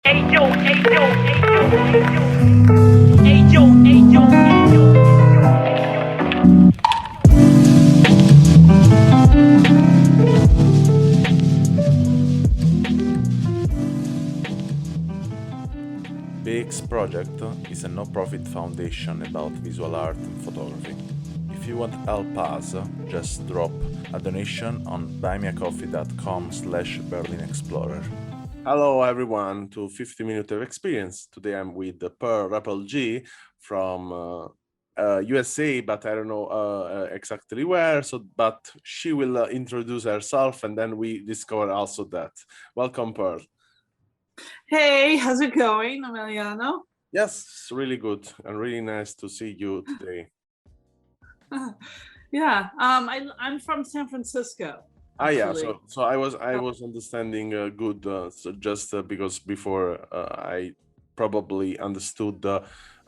Hey yo, hey yo, hey yo, hey yo, hey yo, hey yo, BEEX project is a no-profit foundation about visual art and photography. If you want to help us, just drop a donation on buymeacoffee.com/BerlinExplorer. Hello everyone to 50 Minutes of Experience. Today I'm with Rapalje from USA, but I don't know exactly where. But she will introduce herself, and then we discover also that. Welcome, Pearl. Hey, how's it going, Emiliano? Yes, really good and really nice to see you today. Yeah, I'm from San Francisco. Yeah, actually. so I was understanding good. So just because before I probably understood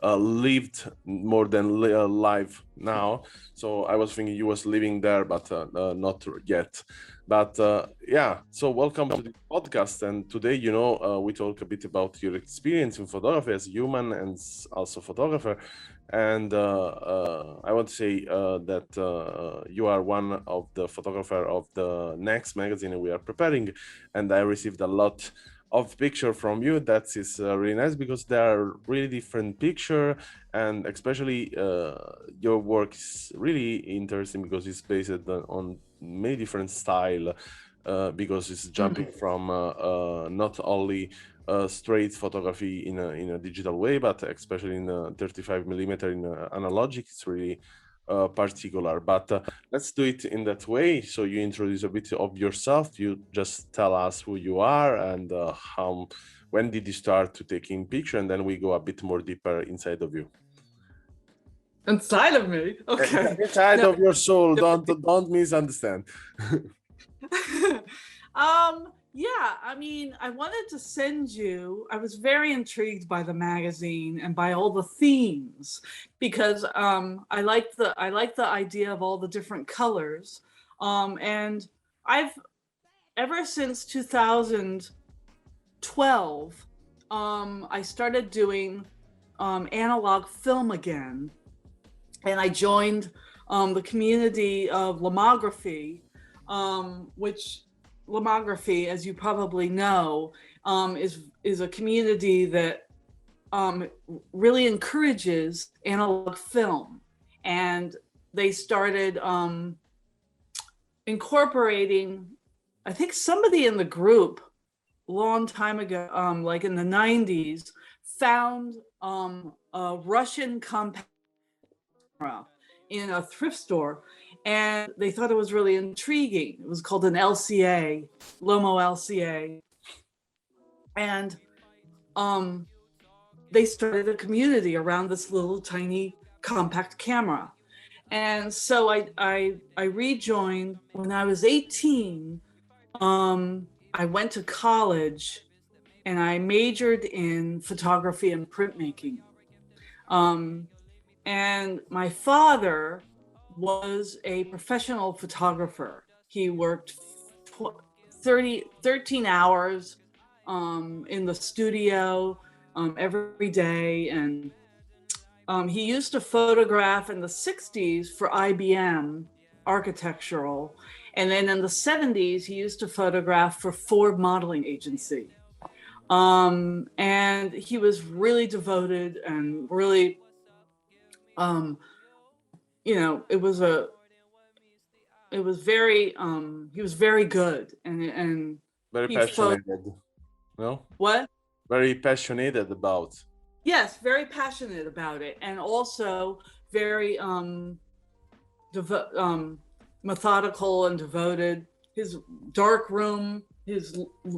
lived more than live now. So I was thinking you was living there, but not yet. But yeah, so welcome to the podcast. And today, we talk a bit about your experience in photography as human and also photographer. And I want to say that you are one of the photographer of the next magazine we are preparing, and I received a lot of picture from you. That is really nice because they are really different picture, and especially your work is really interesting because it's based on many different style. Because it's jumping from not only straight photography in a digital way, but especially in 35 millimeter in analogic, it's really particular. But let's do it in that way. So you introduce a bit of yourself. You just tell us who you are and when did you start to taking picture, and then we go a bit more deeper inside of you. Inside of me? Okay. Inside of your soul. Don't misunderstand. Yeah, I mean, I wanted to send you, I was very intrigued by the magazine and by all the themes because I like the idea of all the different colors. And I've ever since 2012 I started doing analog film again, and I joined the community of lomography, which lomography, as you probably know, is a community that really encourages analog film, and they started incorporating, I think somebody in the group a long time ago, like in the 90s, found a Russian compact camera in a thrift store, and they thought it was really intriguing. It was called an LCA, Lomo LCA. And they started a community around this little tiny compact camera. And so I rejoined when I was 18. I went to college and I majored in photography and printmaking. And my father was a professional photographer. He worked 13 hours in the studio every day. And he used to photograph in the 60s for IBM architectural. And then in the 70s, he used to photograph for Ford Modeling Agency. And he was really devoted and really, he was very good and very passionate. No? What? Very passionate about. Yes, very passionate about it, and also very methodical and devoted. His dark room, his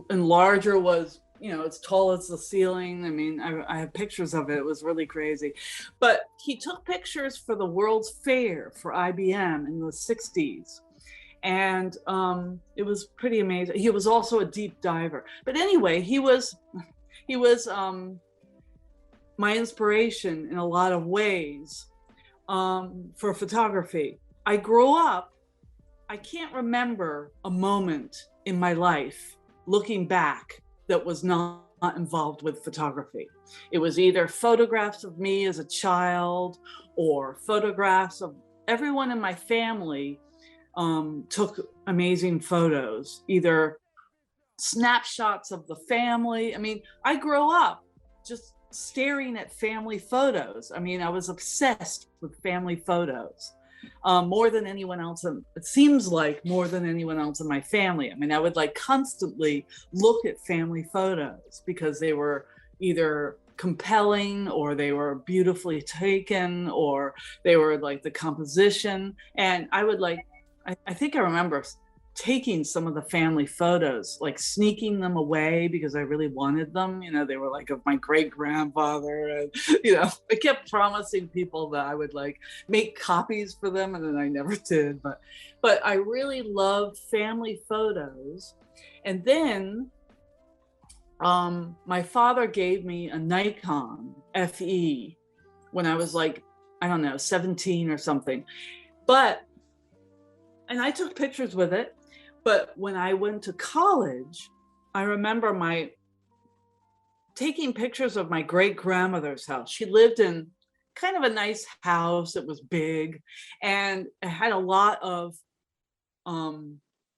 enlarger was, as tall as the ceiling. I mean, I have pictures of it. It was really crazy. But he took pictures for the World's Fair for IBM in the 60s. And it was pretty amazing. He was also a deep diver. But anyway, he was my inspiration in a lot of ways for photography. I grew up, I can't remember a moment in my life looking back that was not involved with photography. It was either photographs of me as a child or photographs of everyone in my family. Took amazing photos, either snapshots of the family. I mean, I grew up just staring at family photos. I mean, I was obsessed with family photos. More than anyone else. It seems like more than anyone else in my family. I mean, I would like constantly look at family photos because they were either compelling or they were beautifully taken or they were like the composition. And I would like, I think I remember taking some of the family photos, like sneaking them away because I really wanted them. You know, they were like of my great grandfather. And, you know, I kept promising people that I would like make copies for them, and then I never did. But I really loved family photos. And then my father gave me a Nikon FE when I was like, I don't know, 17 or something. And I took pictures with it. But when I went to college, I remember taking pictures of my great grandmother's house. She lived in kind of a nice house. It was big and it had a lot of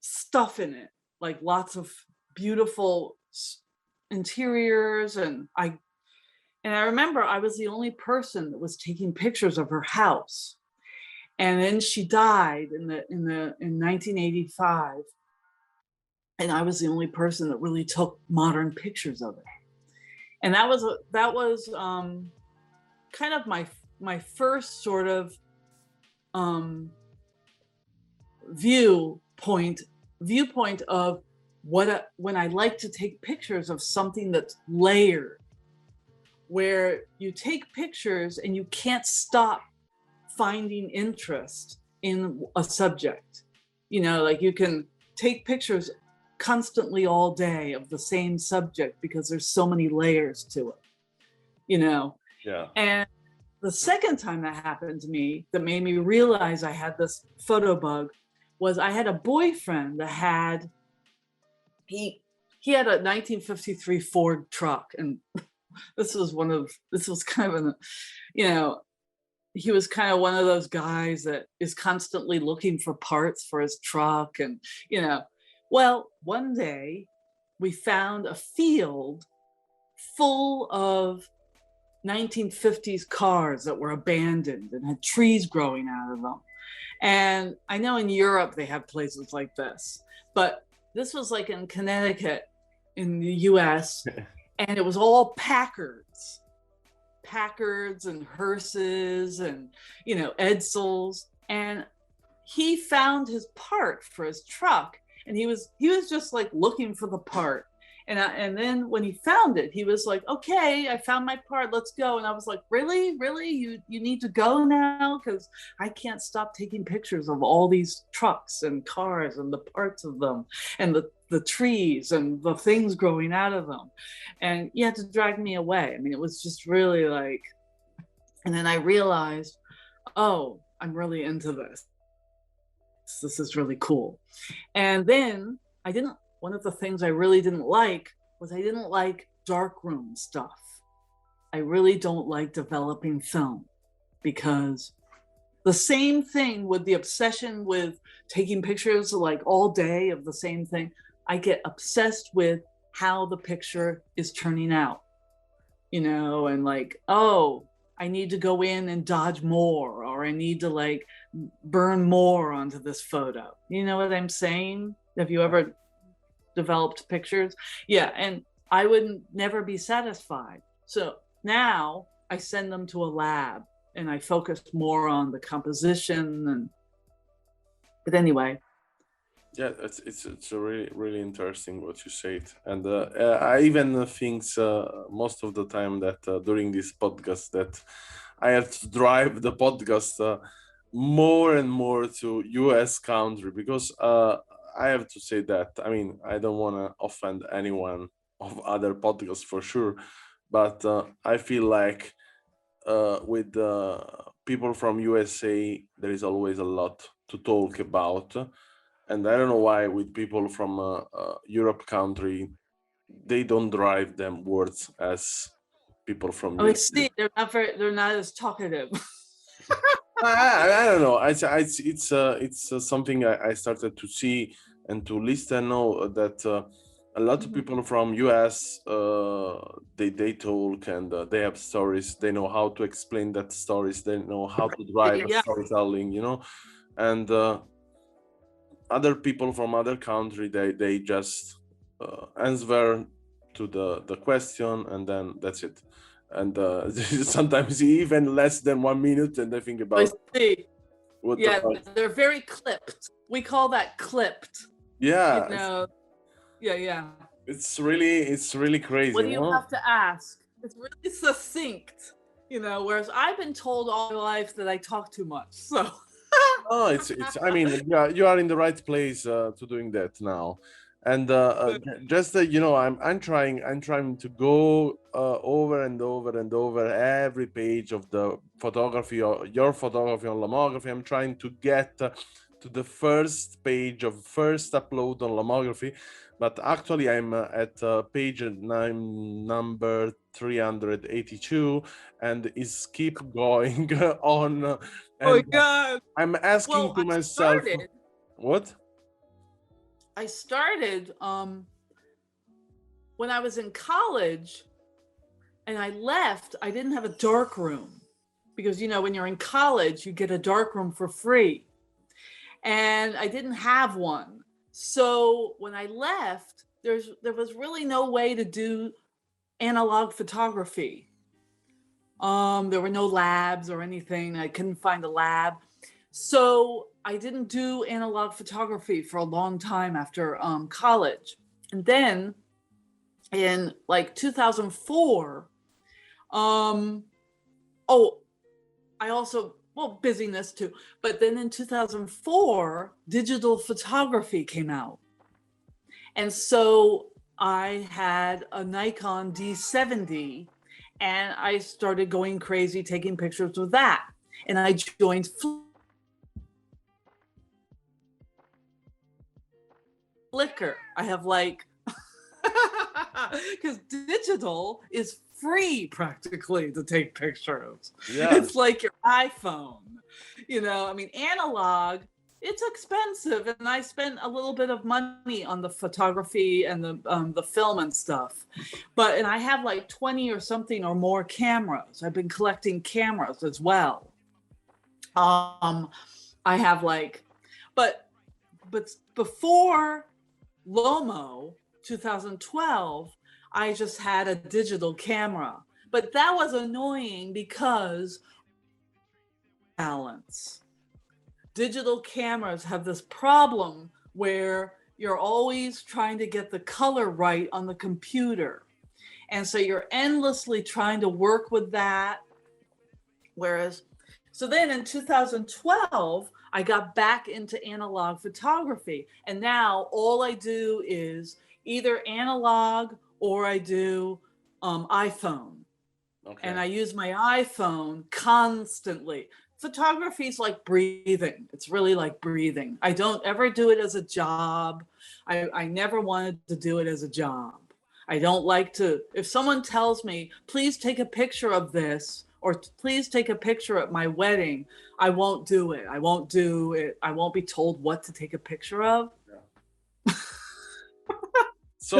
stuff in it, like lots of beautiful interiors. And I remember I was the only person that was taking pictures of her house. And then she died in 1985, and I was the only person that really took modern pictures of it. And that was kind of my first sort of viewpoint of when I like to take pictures of something that's layered, where you take pictures and you can't stop finding interest in a subject. You know, like you can take pictures constantly all day of the same subject because there's so many layers to it, you know? Yeah. And the second time that happened to me that made me realize I had this photo bug was I had a boyfriend that had, he had a 1953 Ford truck. And this was kind of you know, he was kind of one of those guys that is constantly looking for parts for his truck. And, you know, well, one day we found a field full of 1950s cars that were abandoned and had trees growing out of them. And I know in Europe they have places like this, but this was like in Connecticut in the US, and it was all Packards and hearses and, you know, Edsels. And he found his part for his truck, and he was just like looking for the part. And then when he found it, he was like, okay, I found my part, let's go. And I was like, really? You need to go now? Because I can't stop taking pictures of all these trucks and cars and the parts of them and the trees and the things growing out of them. And you had to drag me away. I mean, it was just really like, and then I realized, oh, I'm really into this. This is really cool. And then one of the things I really didn't like was I didn't like darkroom stuff. I really don't like developing film, because the same thing with the obsession with taking pictures like all day of the same thing, I get obsessed with how the picture is turning out, you know, and like, oh, I need to go in and dodge more, or I need to like burn more onto this photo. You know what I'm saying? Have you ever developed pictures? Yeah, and I would never be satisfied. So now I send them to a lab and I focus more on the composition. But anyway. Yeah, it's a really interesting what you said, and I even think most of the time that during this podcast that I have to drive the podcast more and more to US country, because I have to say that, I mean, I don't want to offend anyone of other podcasts for sure, but I feel like with people from USA, there is always a lot to talk about. And I don't know why with people from Europe country, they don't drive them words as people from Oh, I US. see. They're not as talkative. I don't know. It's something I started to see and to listen. Know that a lot of people from US they talk and they have stories. They know how to explain that stories. They know how to drive a Yeah. storytelling. You know, and other people from other country they just answer to the question and then that's it. And sometimes even less than 1 minute, and I think I about see. what Yeah, about they're very clipped. We call that clipped. yeah. You know. Yeah, yeah. It's really crazy, What you do you know. have to ask? It's really succinct, whereas I've been told all my life that I talk too much. So Oh, it's I mean, yeah, you are in the right place to doing that now. And just you know, I'm trying to go over and over and over every page of the photography or your photography on Lomography. I'm trying to get to the first page of first upload on Lomography, but actually I'm at page number 382, and is keep going on. oh my And god. I'm asking Well, to myself, what? I started when I was in college and I left, I didn't have a dark room because when you're in college, you get a dark room for free. And I didn't have one. So when I left, there was really no way to do analog photography. There were no labs or anything. I couldn't find a lab. So I didn't do analog photography for a long time after college. And then in like 2004, oh, I also, well, busyness too. But then in 2004, digital photography came out. And so I had a Nikon D70 and I started going crazy taking pictures with that. And I joined Flickr. I have like, because digital is free practically to take pictures. Yeah. It's like your iPhone. I mean, analog, it's expensive, and I spent a little bit of money on the photography and the film and stuff. And I have like 20 or something or more cameras. I've been collecting cameras as well. I have like, but before Lomo 2012, I just had a digital camera. But that was annoying because balance. Digital cameras have this problem where you're always trying to get the color right on the computer. And so you're endlessly trying to work with that. So then in 2012, I got back into analog photography. And now all I do is either analog or I do iPhone. Okay. And I use my iPhone constantly. Photography is like breathing. It's really like breathing. I don't ever do it as a job. I never wanted to do it as a job. I don't like to, if someone tells me, please take a picture of this, or please take a picture at my wedding, I won't do it. I won't do it. I won't be told what to take a picture of. Yeah. So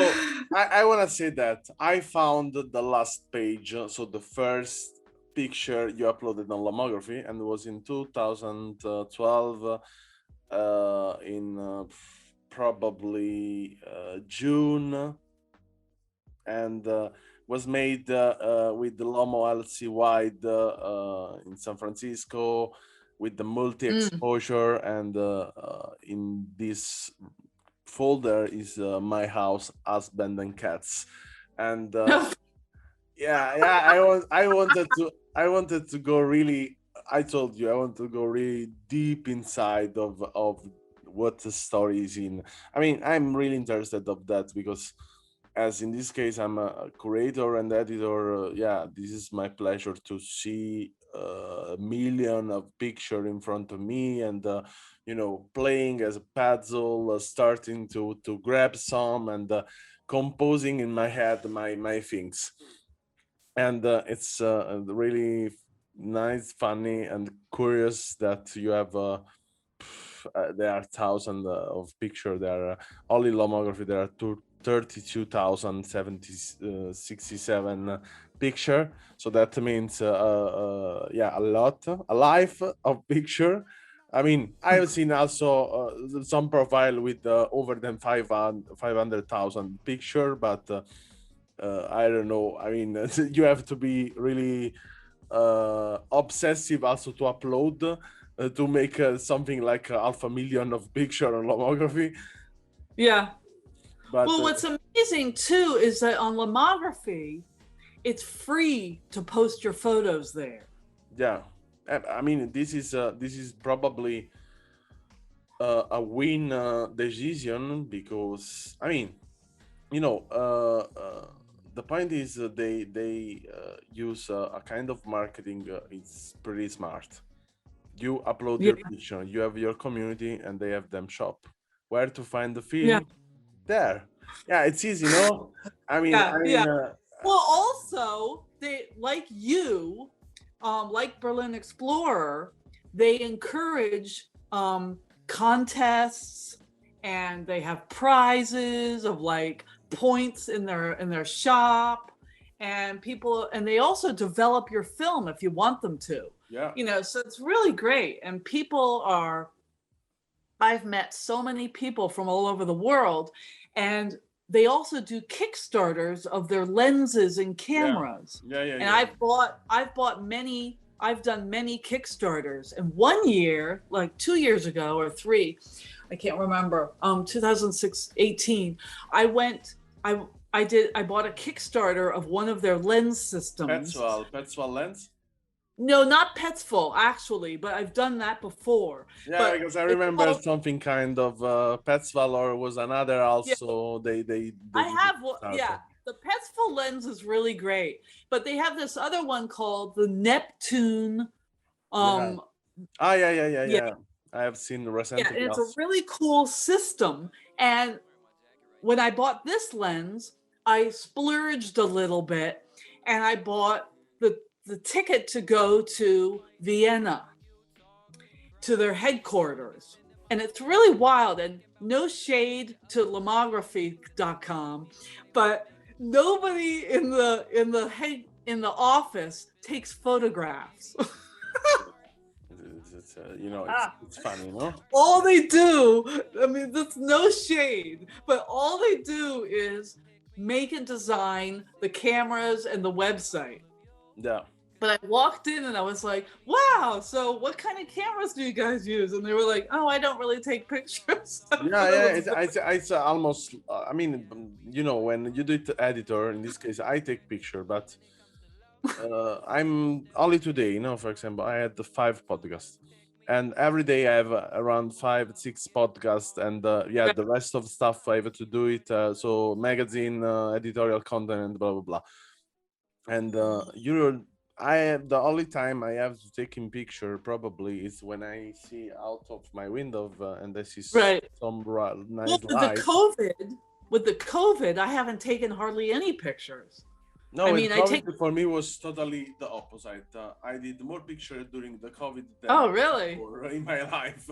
I want to say that I found the last page, so the first picture you uploaded on Lomography, and it was in 2012, in probably June, and was made with the Lomo LC wide in San Francisco with the multi-exposure, and in this folder is my house, husband and cats. And I wanted to go really, I told you I want to go really deep inside of what the story is in. I mean, I'm really interested of that because, as in this case, I'm a curator and editor. Yeah, this is my pleasure to see a million of picture in front of me, and playing as a puzzle, starting to grab some, and composing in my head my things. And it's really nice, funny, and curious that you have there are thousands of pictures. There are only lomography. There are 32,067 picture. So that means yeah, a lot, a life of picture. I mean, I have seen also some profile with over than 500,000 picture, but I don't know. I mean, you have to be really obsessive also to upload to make something like 500,000 of picture on lomography. Yeah. But Well, what's amazing too is that on lomography, it's free to post your photos there. yeah, I mean, this is probably a win decision, because I mean, you know, the point is they use a kind of marketing. It's pretty smart. You upload Yeah. your picture, you have your community, and they have them shop. Where to find the Yeah. film? There. Yeah, it's easy, no? I mean, Yeah. Yeah. uh, Well, also they like you, like BerlinExplorer, they encourage contests, and they have prizes of like points in their shop, and people, and they also develop your film if you want them to. yeah, You know, so it's really great, and people are. I've met so many people from all over the world, and they also do Kickstarters of their lenses and cameras. yeah. And I've done many Kickstarters. And one year, like 2 years ago or three, I can't remember, 2018, I bought a Kickstarter of one of their lens systems. Petzval lens. No, not Petsful, actually, but I've done that before. Yeah, But because I it's remember called- something kind of Petzval, or was another also. They I did have it one. started. Yeah, the Petsful lens is really great, but they have this other one called the Neptune. Yeah. Yeah. Yeah. I have seen Yeah, recently. and it's a really cool system. And when I bought this lens, I splurged a little bit, and I bought the ticket to go to Vienna, to their headquarters. And it's really wild, and no shade to lomography.com, but nobody in the office takes photographs. It's you know, Ah. it's funny, no? All they do, I mean, that's no shade, but all they do is make and design the cameras and the website. Yeah. But I walked in and I was like, wow, so what kind of cameras do you guys use? And they were like, oh, I don't really take pictures. Yeah. It's almost. I mean, you know, when you do it editor, in this case, I take picture, but I'm only today. You know, for example, I had the 5 podcasts, and every day I have around 5, 6 podcasts, and yeah, the rest of stuff I have to do it. So magazine, editorial content, blah blah blah, and the only time I have to take in picture probably is when I see out of my window and I see Right. some nice Well, with the COVID, I haven't taken hardly any pictures. No, I mean, for me was totally the opposite. I did more pictures during the COVID than Oh, really? before in my life.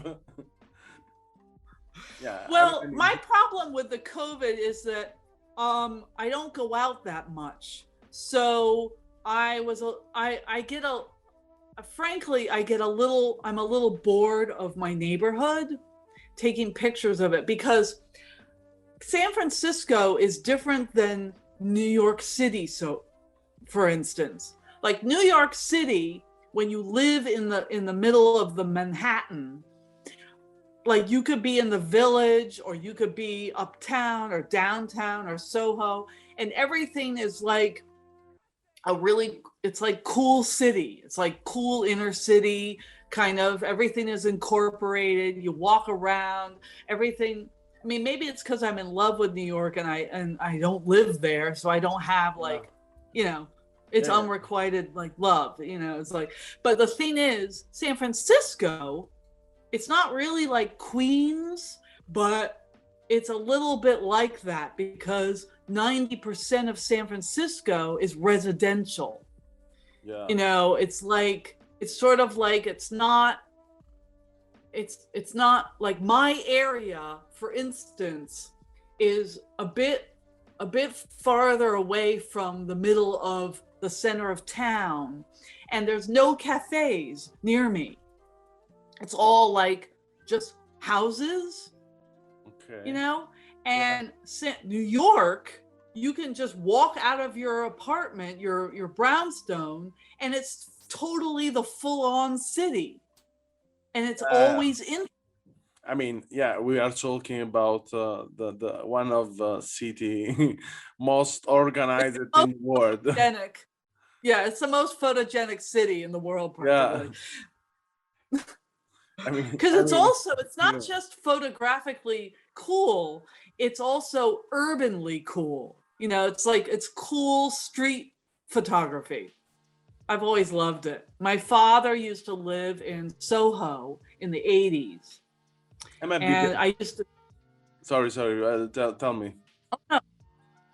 Yeah. Well, my problem with the COVID is that I don't go out that much. So frankly, I'm a little bored of my neighborhood, taking pictures of it, because San Francisco is different than New York City. So, for instance, like New York City, when you live in the middle of the Manhattan, like you could be in the Village, or you could be uptown or downtown or Soho, and everything is like it's like cool city. It's like cool inner city kind of. Everything is incorporated. You walk around, everything. I mean, maybe it's because I'm in love with New York and I don't live there, so I don't have like, you know, it's unrequited like love. You know, it's like. But the thing is, San Francisco, it's not really like Queens, but it's a little bit like that because 90% of San Francisco is residential. Yeah. You know, it's like, it's sort of like, it's not like my area, for instance, is a bit farther away from the middle of the center of town, and there's no cafes near me. It's all like just houses, Okay. you know? And New York, you can just walk out of your apartment, your brownstone, and it's totally the full-on city. And it's always in. I mean, yeah, we are talking about the one of the city most organized in the world. Photogenic. Yeah, it's the most photogenic city in the world, Yeah. probably. I mean, Because it's also, it's not yeah. just photographically cool, it's also urbanly cool. You know, it's like, it's cool street photography. I've always loved it. My father used to live in Soho in the 80s. And I used to. Sorry. Tell me. Oh, no.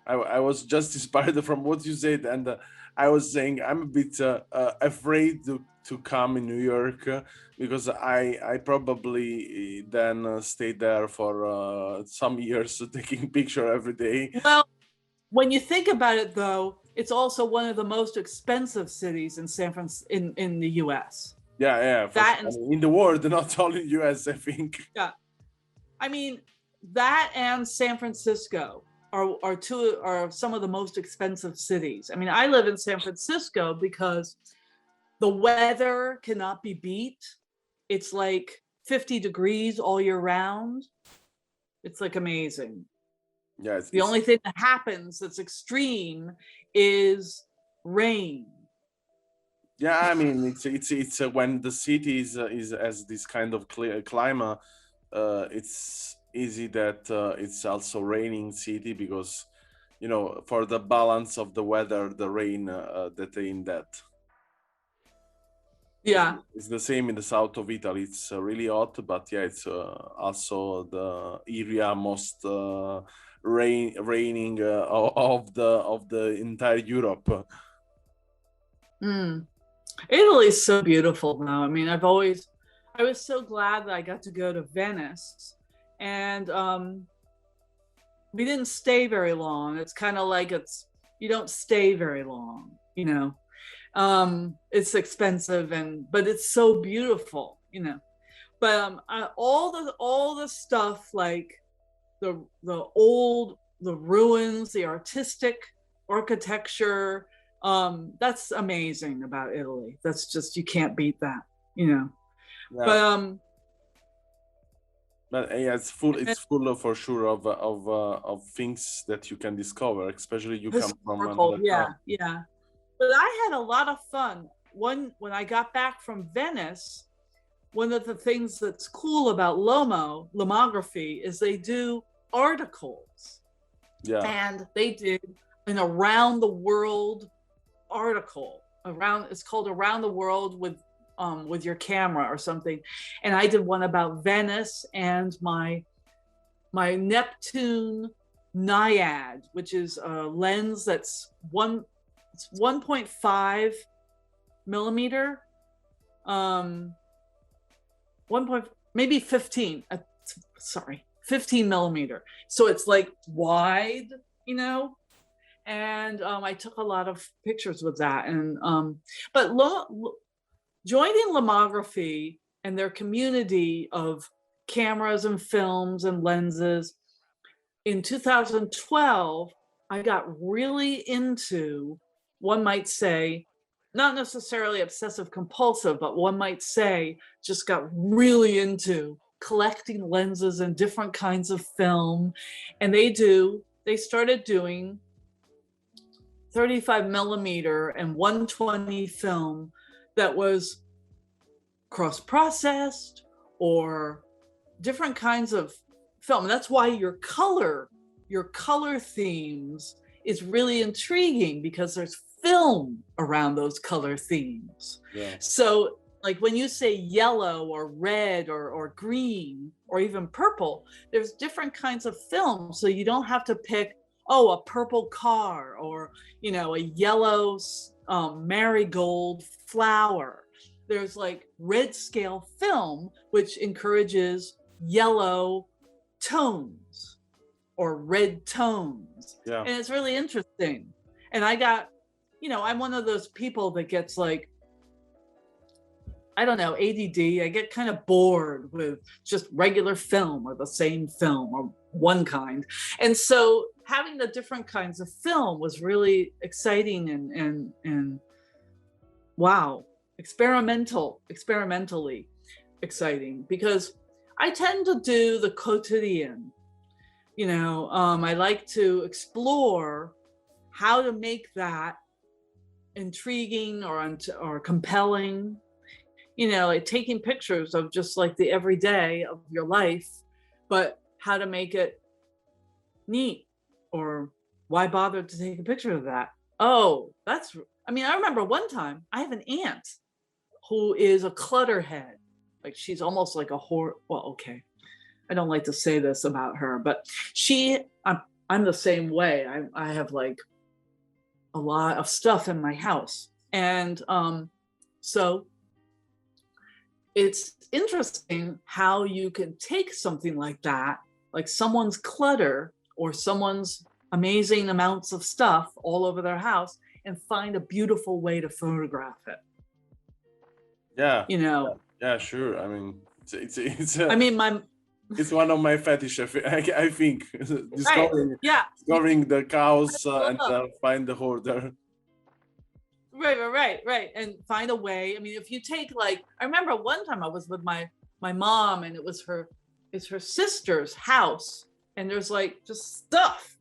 I was just inspired from what you said, and I was saying I'm a bit afraid to come in New York because I probably then stayed there for some years taking picture every day. Well, when you think about it, though, it's also one of the most expensive cities in in the U.S. Yeah, that sure. I mean, in the world, not only in U.S. I think. Yeah, I mean, that and San Francisco are some of the most expensive cities. I mean, I live in San Francisco because the weather cannot be beat. It's like 50 degrees all year round. It's like amazing. Yeah, the only thing that happens that's extreme is rain. Yeah, I mean, it's when the city is as this kind of climate, it's easy that it's also raining city because, you know, for the balance of the weather, the rain that in that. Yeah, it's the same in the south of Italy. It's really hot, but yeah, it's also the area most raining of the entire Europe. Italy's so beautiful now. I mean, I was so glad that I got to go to Venice, and we didn't stay very long. It's kind of like you don't stay very long, you know. It's expensive but it's so beautiful, you know. But all the stuff like the ruins, the artistic architecture, that's amazing about Italy. That's just, you can't beat that, you know. Yeah. But yeah, it's full of, for sure of things that you can discover, especially you come from yeah. But I had a lot of fun. When I got back from Venice, one of the things that's cool about Lomography is they do articles. Yeah. And they did an around the world article. It's called Around the World with your camera or something. And I did one about Venice and my Neptune Naiad, which is a lens that's 1.5 millimeter, maybe 15, 15 millimeter. So it's like wide, you know, and I took a lot of pictures with that. And but joining Lomography and their community of cameras and films and lenses, in 2012, I got really into, one might say, not necessarily obsessive compulsive, but one might say just got really into collecting lenses and different kinds of film. And they started doing 35 millimeter and 120 film that was cross-processed or different kinds of film. And that's why your color themes is really intriguing, because there's film around those color themes. Yeah. So Like when you say yellow or red or green or even purple, there's different kinds of film. So you don't have to pick, oh, a purple car or, you know, a yellow marigold flower. There's like red scale film, which encourages yellow tones or red tones. Yeah. And it's really interesting. And I got, you know, I'm one of those people that gets like, I don't know, ADD. I get kind of bored with just regular film or the same film or one kind. And so having the different kinds of film was really exciting and wow, experimentally exciting, because I tend to do the quotidian. You know, I like to explore how to make that intriguing or compelling. You know, like taking pictures of just like the everyday of your life, but how to make it neat, or why bother to take a picture of that? Oh, I mean, I remember one time I have an aunt who is a clutterhead. Like she's almost like well, okay. I don't like to say this about her, but I'm the same way. I have like a lot of stuff in my house. And so it's interesting how you can take something like that, like someone's clutter or someone's amazing amounts of stuff all over their house, and find a beautiful way to photograph it. Yeah. You know. Yeah, sure. I mean, it's I mean, it's one of my fetish. I think discovering the cows and find the hoarder. Right. And find a way. I mean, if you take like, I remember one time I was with my mom, and it's her sister's house, and there's like just stuff,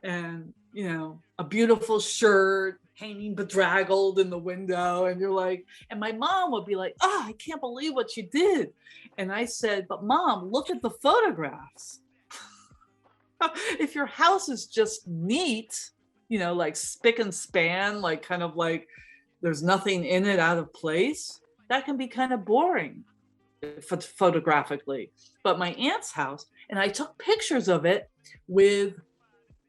and you know, a beautiful shirt hanging bedraggled in the window, and you're like, and my mom would be like, oh, I can't believe what you did. And I said, but Mom, look at the photographs. If your house is just neat, you know, like spick and span, like kind of like there's nothing in it out of place, that can be kind of boring photographically. But my aunt's house, and I took pictures of it with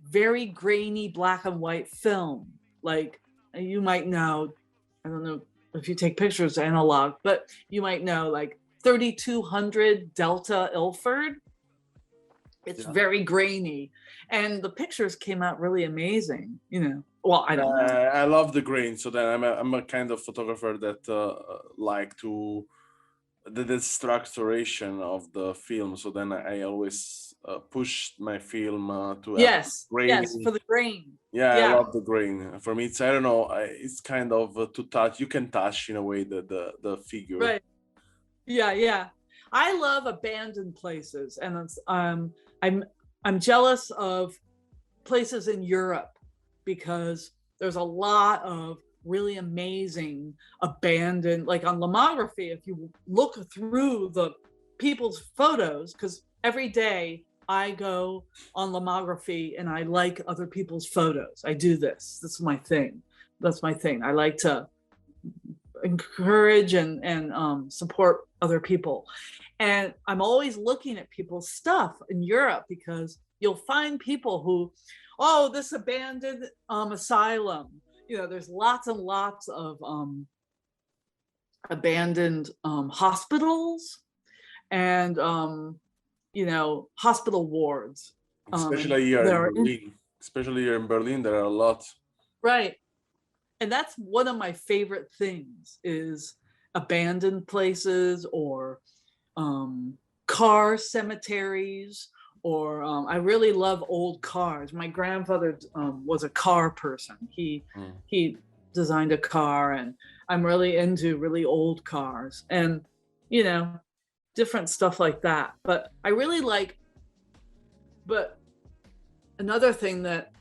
very grainy black and white film. Like you might know, I don't know if you take pictures analog, but you might know like 3200 Delta Ilford. It's very grainy, and the pictures came out really amazing. You know, well, I don't know. I love the grain, so then I'm a kind of photographer that like to the structuration of the film. So then I always push my film to yes, grain. Yes, for the grain. Yeah, I love the grain. For me, it's I don't know. It's kind of to touch. You can touch in a way the figure. Right. Yeah. I love abandoned places, and it's, I'm jealous of places in Europe because there's a lot of really amazing abandoned, like on Lomography, if you look through the people's photos, because every day I go on Lomography and I like other people's photos. I do this. This is my thing. That's my thing. I like to encourage and support other people. And I'm always looking at people's stuff in Europe, because you'll find people who, oh, this abandoned asylum. You know, there's lots and lots of abandoned hospitals and, you know, hospital wards. Especially here in Berlin. Especially here in Berlin, there are a lot. Right. And that's one of my favorite things, is abandoned places or car cemeteries, or I really love old cars. My grandfather was a car person. He designed a car, and I'm really into really old cars and, you know, different stuff like that. But I really like, but another thing that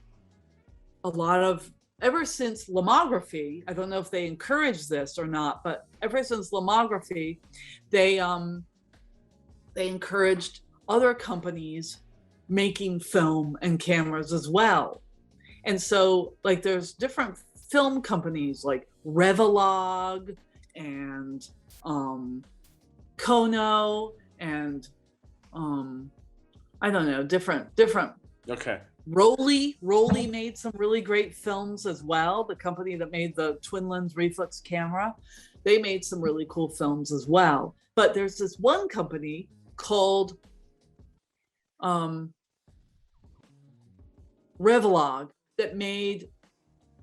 a lot of, ever since Lomography, I don't know if they encourage this or not, but ever since Lomography, they encouraged other companies making film and cameras as well. And so like there's different film companies like Revolog and Kono and I don't know, different. Okay. Rolly made some really great films as well. The company that made the twin lens reflex camera, they made some really cool films as well. But there's this one company called Revolog that made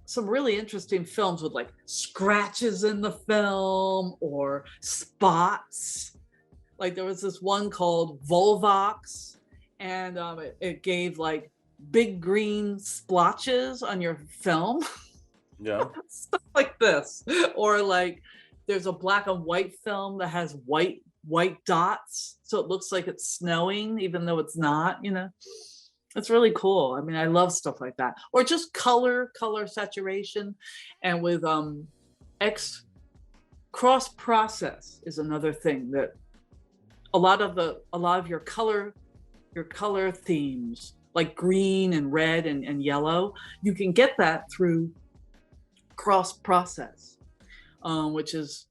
some really interesting films with like scratches in the film or spots. Like there was this one called Volvox, and it gave like big green splotches on your film. Yeah. Stuff like this. Or like there's a black and white film that has white dots, so it looks like it's snowing even though it's not, you know. It's really cool. I mean, I love stuff like that. Or just color saturation. And with cross process is another thing that a lot of your color themes, like green and red and yellow, you can get that through cross process, which is,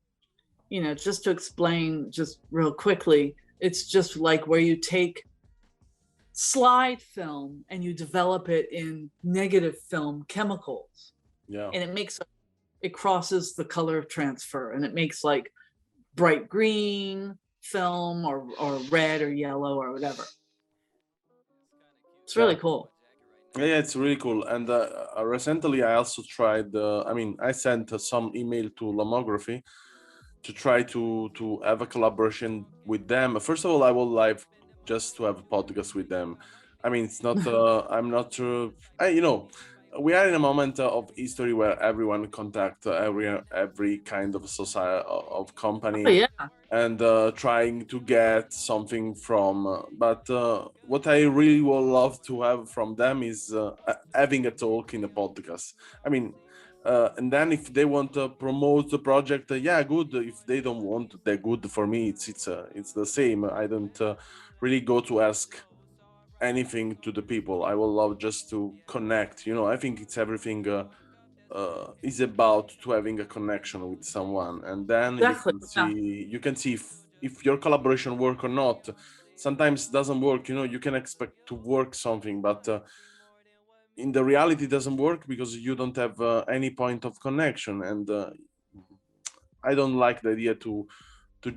you know, just to explain just real quickly, it's just like where you take slide film and you develop it in negative film chemicals. Yeah. And it crosses the color transfer, and it makes like bright green film or red or yellow or whatever. It's really cool. Yeah, it's really cool. And recently, I also tried. I sent some email to Lomography to try to have a collaboration with them. First of all, I would like just to have a podcast with them. I mean, it's not. I'm not. You know, we are in a moment of history where everyone contact every kind of society of company. Oh, yeah. And trying to get something from. But what I really would love to have from them is having a talk in a podcast. I mean, and then if they want to promote the project, yeah, good. If they don't want, they're good. For me, it's the same. I don't really go to ask anything to the people. I would love just to connect. You know, I think it's everything. Is about to having a connection with someone, and then Exactly. you can see if your collaboration work or not. Sometimes it doesn't work, you know. You can expect to work something, but in the reality it doesn't work because you don't have any point of connection. And I don't like the idea to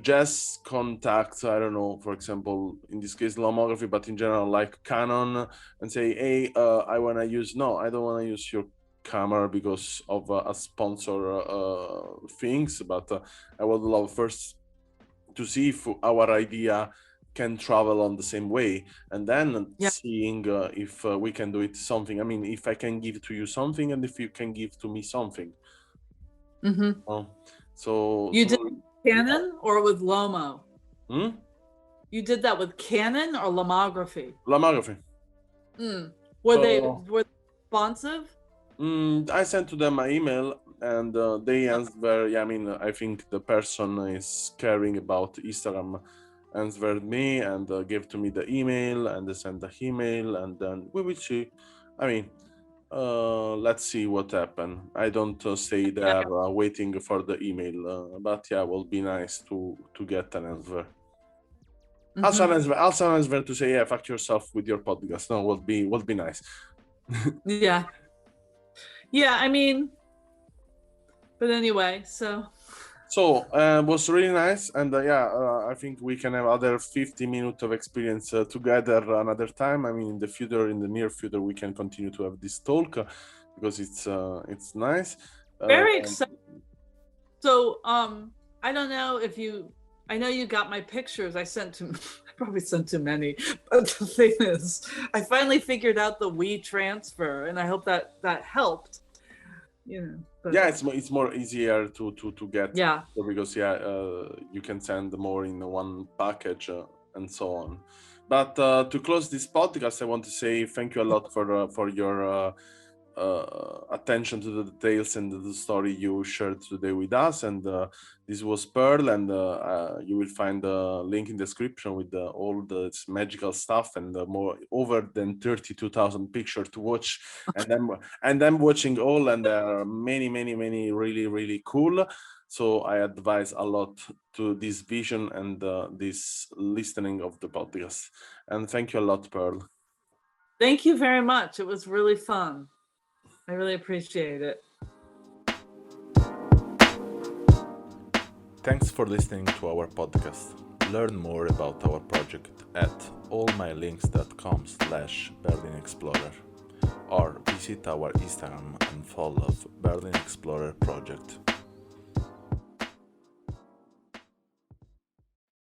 just contact, I don't know, for example, in this case Lomography, but in general like Canon, and say, hey, I want to use, no, I don't want to use your camera because of a sponsor things, but I would love first to see if our idea can travel on the same way, and then seeing if we can do it something. I mean, if I can give to you something and if you can give to me something. So you did Canon or with Lomo? You did that with Canon or Lomography? Lomography. Were they responsive? I sent to them my email, and they answered. Yeah, I mean, I think the person is caring about Instagram answered me and gave to me the email, and they sent the email, and then we will see. I mean, let's see what happens. I don't stay there waiting for the email, but yeah, will be nice to get an answer. Also an answer to say, yeah, fuck yourself with your podcast. No, will be nice. Yeah, I mean, but anyway, so it was really nice, and I think we can have other 50 minutes of experience together another time. I mean, in the near future, we can continue to have this talk because it's nice. Very exciting. So I don't know if I know you got my pictures. I probably sent too many, but the thing is, I finally figured out the WeTransfer, and I hope that helped. You know, but it's more easier to get, because you can send more in one package and so on. But to close this podcast, I want to say thank you a lot for your attention to the details and the story you shared today with us. And this was Pearl, and you will find a link in the description with all the magical stuff and more over than 32,000 pictures to watch. And I'm watching all, and there are many really cool. So I advise a lot to this vision and this listening of the podcast. And thank you a lot, Pearl. Thank you very much. It was really fun. I really appreciate it. Thanks for listening to our podcast. Learn more about our project at allmylinks.com/BerlinExplorer or visit our Instagram and follow BerlinExplorer project.